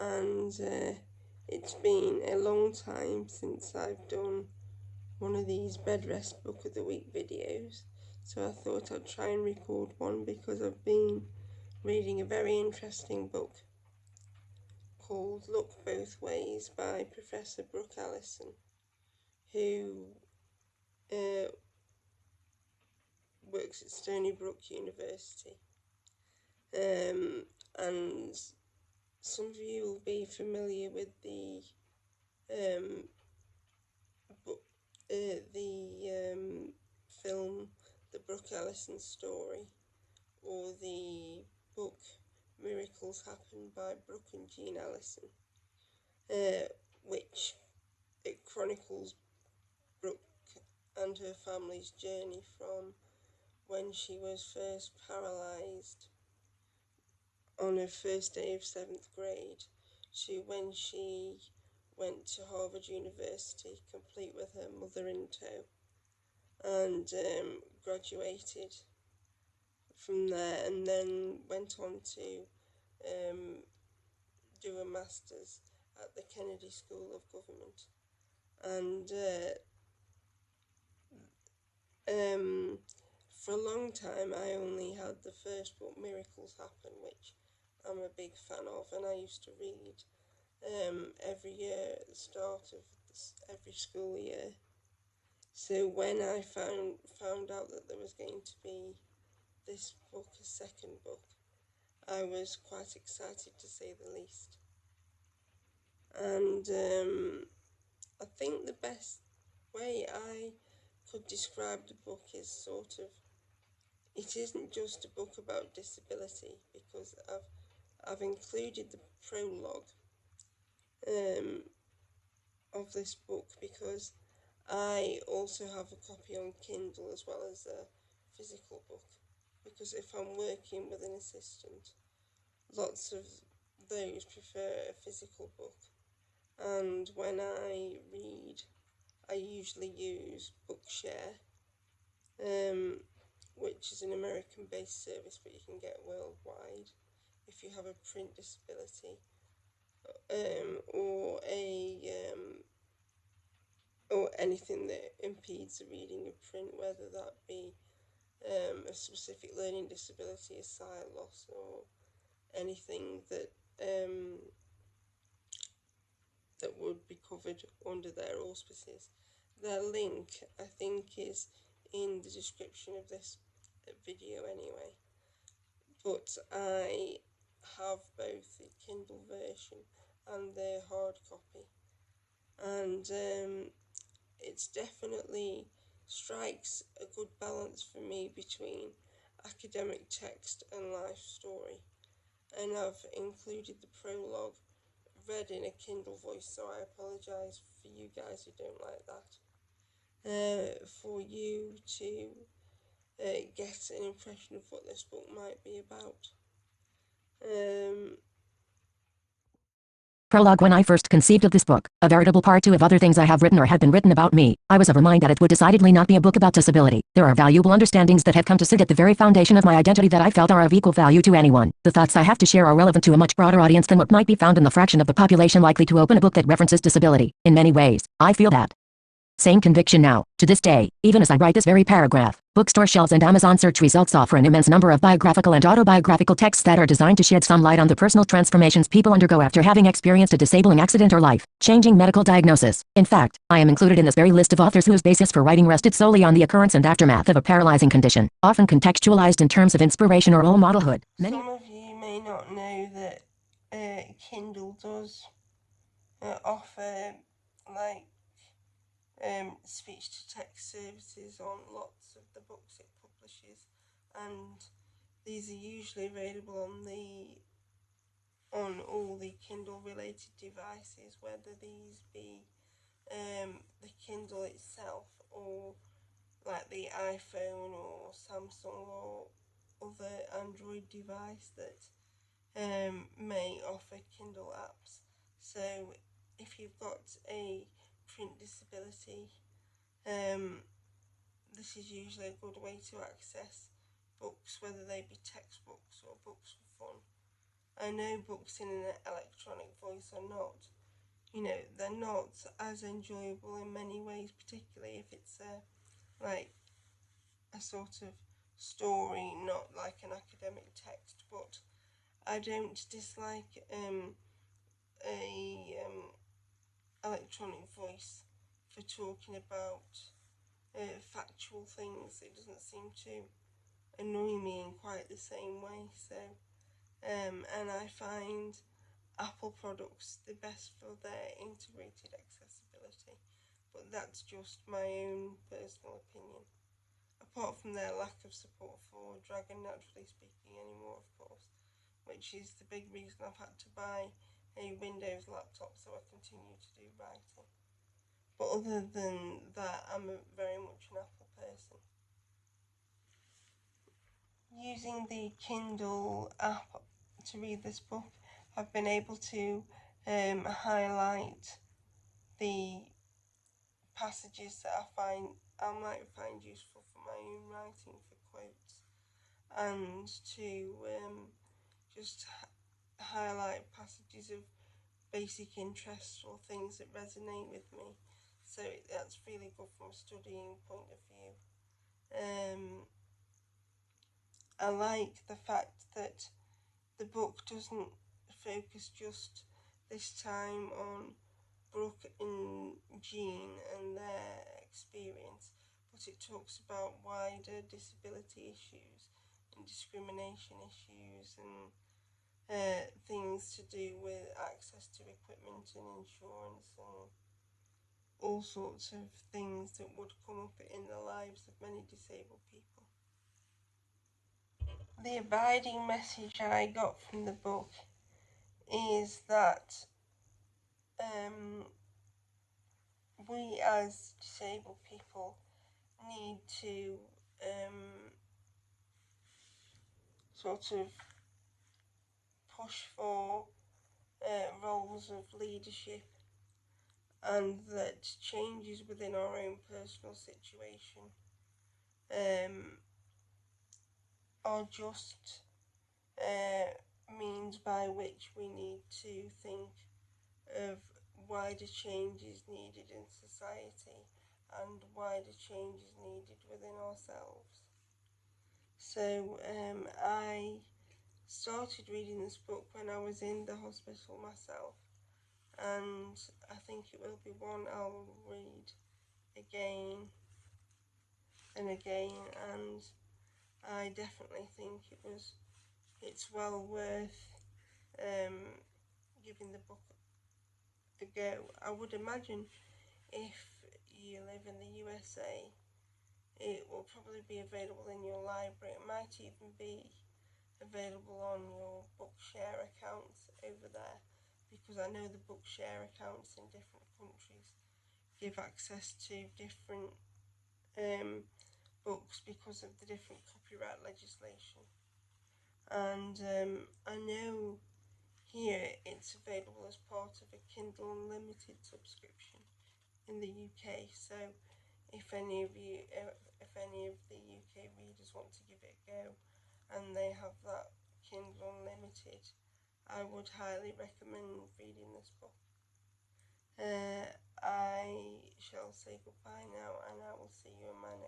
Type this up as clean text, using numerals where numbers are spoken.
and it's been a long time since I've done one of these bed rest book of the week videos, so I thought I'd try and record one because I've been reading a very interesting book called Look Both Ways by Professor Brooke Ellison, who works at Stony Brook University. And some of you will be familiar with the film The Brooke Ellison Story, or the book Miracles Happen by Brooke and Jean Ellison, which it chronicles Brooke and her family's journey from when she was first paralysed on her first day of 7th grade to when she went to Harvard University, complete with her mother in tow, and graduated from there, and then went on to do a master's at the Kennedy School of Government. And for a long time I only had the first book, Miracles Happen, which I'm a big fan of, and I used to read every year at the start of every school year. So when I found out that there was going to be this book, a second book, I was quite excited, to say the least. And I think the best way I could describe the book is sort of, it isn't just a book about disability, because I've included the prologue of this book because I also have a copy on Kindle as well as a physical book, because if I'm working with an assistant, lots of those prefer a physical book, and when I read I usually use Bookshare, which is an American-based service, but you can get worldwide if you have a print disability, or anything that impedes the reading of print, whether that be a specific learning disability, a sight loss, or anything that that would be covered under their auspices. Their link, I think, is in the description of this video anyway, but I have both the Kindle version and the hard copy, and it's definitely strikes a good balance for me between academic text and life story. And I've included the prologue read in a Kindle voice, so I apologise for you guys who don't like that. For you to get an impression of what this book might be about. Prologue. When I first conceived of this book, a veritable part two of other things I have written or had been written about me, I was of a mind that it would decidedly not be a book about disability. There are valuable understandings that have come to sit at the very foundation of my identity that I felt are of equal value to anyone. The thoughts I have to share are relevant to a much broader audience than what might be found in the fraction of the population likely to open a book that references disability. In many ways, I feel that same conviction now, to this day, even as I write this very paragraph. Bookstore shelves and Amazon search results offer an immense number of biographical and autobiographical texts that are designed to shed some light on the personal transformations people undergo after having experienced a disabling accident or life-changing medical diagnosis. In fact, I am included in this very list of authors whose basis for writing rested solely on the occurrence and aftermath of a paralyzing condition, often contextualized in terms of inspiration or role modelhood. Some of you may not know that Kindle does offer speech-to-text services on lots of the books it publishes, and these are usually available on all the Kindle-related devices, whether these be the Kindle itself, or like the iPhone or Samsung or other Android device that may offer Kindle apps. So if you've got a print disability, this is usually a good way to access books, whether they be textbooks or books for fun. I know books in an electronic voice are not, they're not as enjoyable in many ways, particularly if it's like a sort of story, not like an academic text. But I don't dislike a electronic voice for talking about factual things. It doesn't seem to annoy me in quite the same way. So, and I find Apple products the best for their integrated accessibility, but that's just my own personal opinion. Apart from their lack of support for Dragon Naturally Speaking anymore, of course, which is the big reason I've had to buy a Windows laptop so I continue to do writing. But other than that, I'm very much an Apple person. Using the Kindle app to read this book, I've been able to highlight the passages that I might find useful for my own writing, for quotes, and to just highlight passages of basic interests or things that resonate with me. So that's really good from a studying point of view. I like the fact that the book doesn't focus just this time on Brooke and Jean and their experience, but it talks about wider disability issues and discrimination issues and things to do with access to equipment and insurance and all sorts of things that would come up in the lives of many disabled people. The abiding message I got from the book is that we as disabled people need to sort of push for roles of leadership, and that changes within our own personal situation are just means by which we need to think of wider changes needed in society and wider changes needed within ourselves. So I started reading this book when I was in the hospital myself, and I think it will be one I'll read again and again, and I definitely think it's well worth giving the book a go. I would imagine if you live in the USA, it will probably be available in your library. It might even be available on your Bookshare accounts over there, because I know the Bookshare accounts in different countries give access to different books because of the different copyright legislation. And I know here it's available as part of a Kindle Unlimited subscription in the UK. So if any of the UK readers want to give it a go and they have that Kindle Unlimited, I would highly recommend reading this book. I shall say goodbye now, and I will see you in my next